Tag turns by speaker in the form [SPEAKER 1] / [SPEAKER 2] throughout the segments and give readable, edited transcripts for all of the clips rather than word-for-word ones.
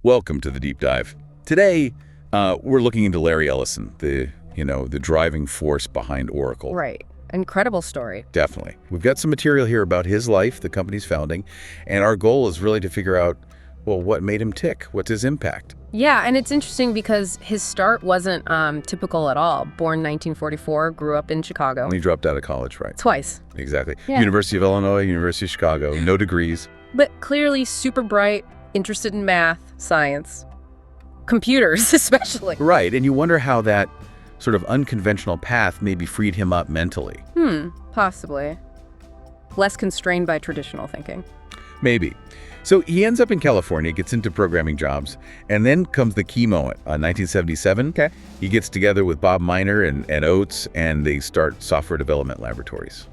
[SPEAKER 1] Welcome to the deep dive. Today, we're looking into Larry Ellison, the driving force behind Oracle.
[SPEAKER 2] Right. Incredible story.
[SPEAKER 1] Definitely. We've got some material here about his life, the company's founding, and our goal is really to figure out, well, what made him tick? What's his impact?
[SPEAKER 2] Yeah, and it's interesting because his start wasn't typical at all. Born 1944, grew up in Chicago.
[SPEAKER 1] And he dropped out of college, right?
[SPEAKER 2] Twice.
[SPEAKER 1] Exactly.
[SPEAKER 2] Yeah.
[SPEAKER 1] University of Illinois, University of Chicago, no degrees.
[SPEAKER 2] But clearly super bright, interested in math, science, computers especially.
[SPEAKER 1] Right, and you wonder how that sort of unconventional path maybe freed him up mentally.
[SPEAKER 2] Possibly. Less constrained by traditional thinking.
[SPEAKER 1] Maybe. So he ends up in California, gets into programming jobs, and then comes the key moment. 1977,
[SPEAKER 2] Okay.
[SPEAKER 1] he gets together with Bob Miner and Oates, and they start software development laboratories,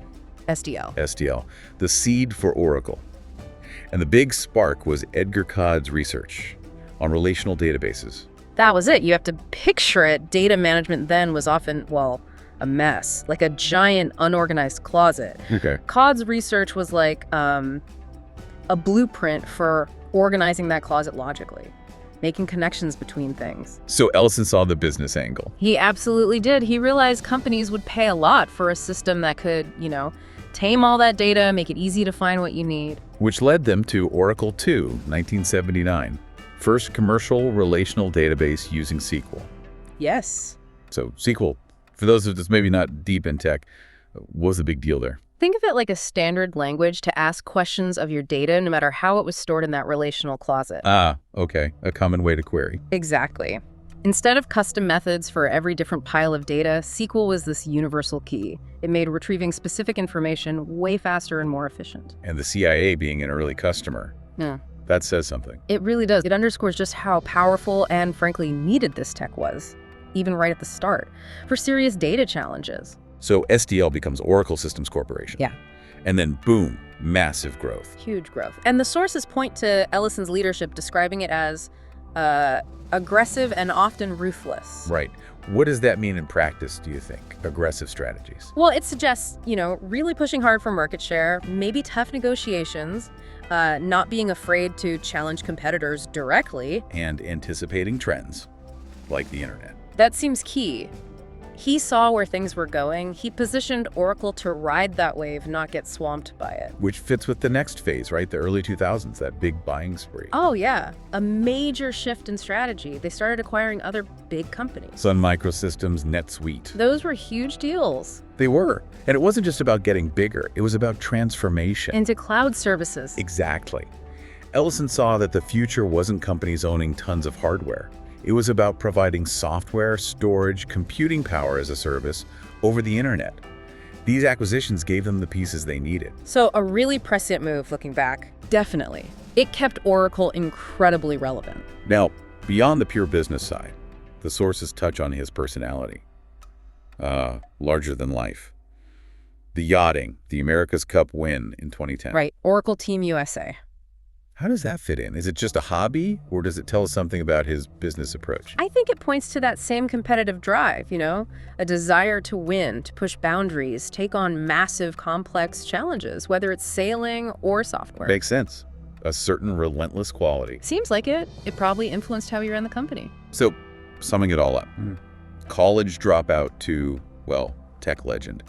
[SPEAKER 2] SDL.
[SPEAKER 1] SDL, the seed for Oracle. And the big spark was Edgar Codd's research on relational databases.
[SPEAKER 2] That was it. You have to picture it. Data management then was often, well, a mess, like a giant unorganized closet.
[SPEAKER 1] Okay.
[SPEAKER 2] Codd's research was like a blueprint for organizing that closet logically, making connections between things.
[SPEAKER 1] So Ellison saw the business angle.
[SPEAKER 2] He absolutely did. He realized companies would pay a lot for a system that could, tame all that data, make it easy to find what you need.
[SPEAKER 1] Which led them to Oracle 2, 1979. First commercial relational database using SQL.
[SPEAKER 2] Yes.
[SPEAKER 1] So SQL, for those of us maybe not deep in tech, what was the big deal there?
[SPEAKER 2] Think of it like a standard language to ask questions of your data, no matter how it was stored in that relational closet.
[SPEAKER 1] Ah, okay. A common way to query.
[SPEAKER 2] Exactly. Instead of custom methods for every different pile of data, SQL was this universal key. It made retrieving specific information way faster and more efficient.
[SPEAKER 1] And the CIA being an early customer.
[SPEAKER 2] Yeah.
[SPEAKER 1] That says something.
[SPEAKER 2] It really does. It underscores just how powerful and, frankly, needed this tech was, even right at the start, for serious data challenges.
[SPEAKER 1] So SDL becomes Oracle Systems Corporation.
[SPEAKER 2] Yeah.
[SPEAKER 1] And then boom, massive growth.
[SPEAKER 2] Huge growth. And the sources point to Ellison's leadership, describing it as aggressive and often ruthless.
[SPEAKER 1] Right. What does that mean in practice, do you think? Aggressive strategies.
[SPEAKER 2] Well, it suggests, really pushing hard for market share, maybe tough negotiations, not being afraid to challenge competitors directly.
[SPEAKER 1] And anticipating trends, like the internet.
[SPEAKER 2] That seems key. He saw where things were going. He positioned Oracle to ride that wave, not get swamped by it.
[SPEAKER 1] Which fits with the next phase, right? The early 2000s, that big buying spree.
[SPEAKER 2] Oh, yeah. A major shift in strategy. They started acquiring other big companies.
[SPEAKER 1] Sun Microsystems, NetSuite.
[SPEAKER 2] Those were huge deals.
[SPEAKER 1] They were. And it wasn't just about getting bigger. It was about transformation.
[SPEAKER 2] Into cloud services.
[SPEAKER 1] Exactly. Ellison saw that the future wasn't companies owning tons of hardware. It was about providing software, storage, computing power as a service over the internet. These acquisitions gave them the pieces they needed.
[SPEAKER 2] So a really prescient move looking back. Definitely. It kept Oracle incredibly relevant.
[SPEAKER 1] Now, beyond the pure business side, the sources touch on his personality. Larger than life. The yachting, the America's Cup win in 2010.
[SPEAKER 2] Right. Oracle Team USA.
[SPEAKER 1] How does that fit in? Is it just a hobby, or does it tell us something about his business approach?
[SPEAKER 2] I think it points to that same competitive drive, a desire to win, to push boundaries, take on massive, complex challenges, whether it's sailing or software.
[SPEAKER 1] Makes sense. A certain relentless quality.
[SPEAKER 2] Seems like it. It probably influenced how you ran the company.
[SPEAKER 1] So, summing it all up, college dropout to, well, tech legend.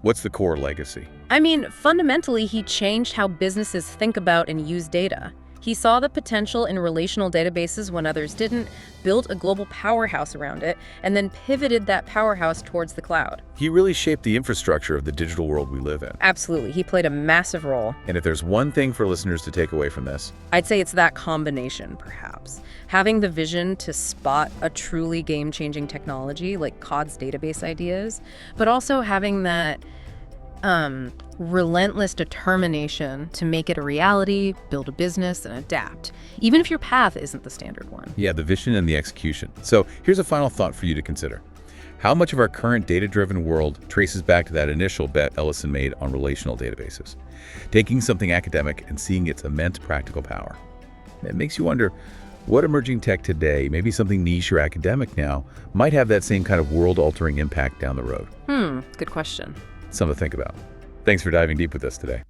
[SPEAKER 1] What's the core legacy?
[SPEAKER 2] I mean, fundamentally, he changed how businesses think about and use data. He saw the potential in relational databases when others didn't, built a global powerhouse around it, and then pivoted that powerhouse towards the cloud.
[SPEAKER 1] He really shaped the infrastructure of the digital world we live in.
[SPEAKER 2] Absolutely. He played a massive role.
[SPEAKER 1] And if there's one thing for listeners to take away from this,
[SPEAKER 2] I'd say it's that combination, perhaps. Having the vision to spot a truly game-changing technology like Codd's database ideas, but also having that relentless determination to make it a reality, build a business, and adapt, even if your path isn't the standard one.
[SPEAKER 1] yeah, the vision and the execution. So here's a final thought for you to consider. How much of our current data-driven world traces back to that initial bet Ellison made on relational databases? Taking something academic and seeing its immense practical power. It makes you wonder, what emerging tech today, maybe something niche or academic now, might have that same kind of world-altering impact down the road?
[SPEAKER 2] Good question.
[SPEAKER 1] Something to think about. Thanks for diving deep with us today.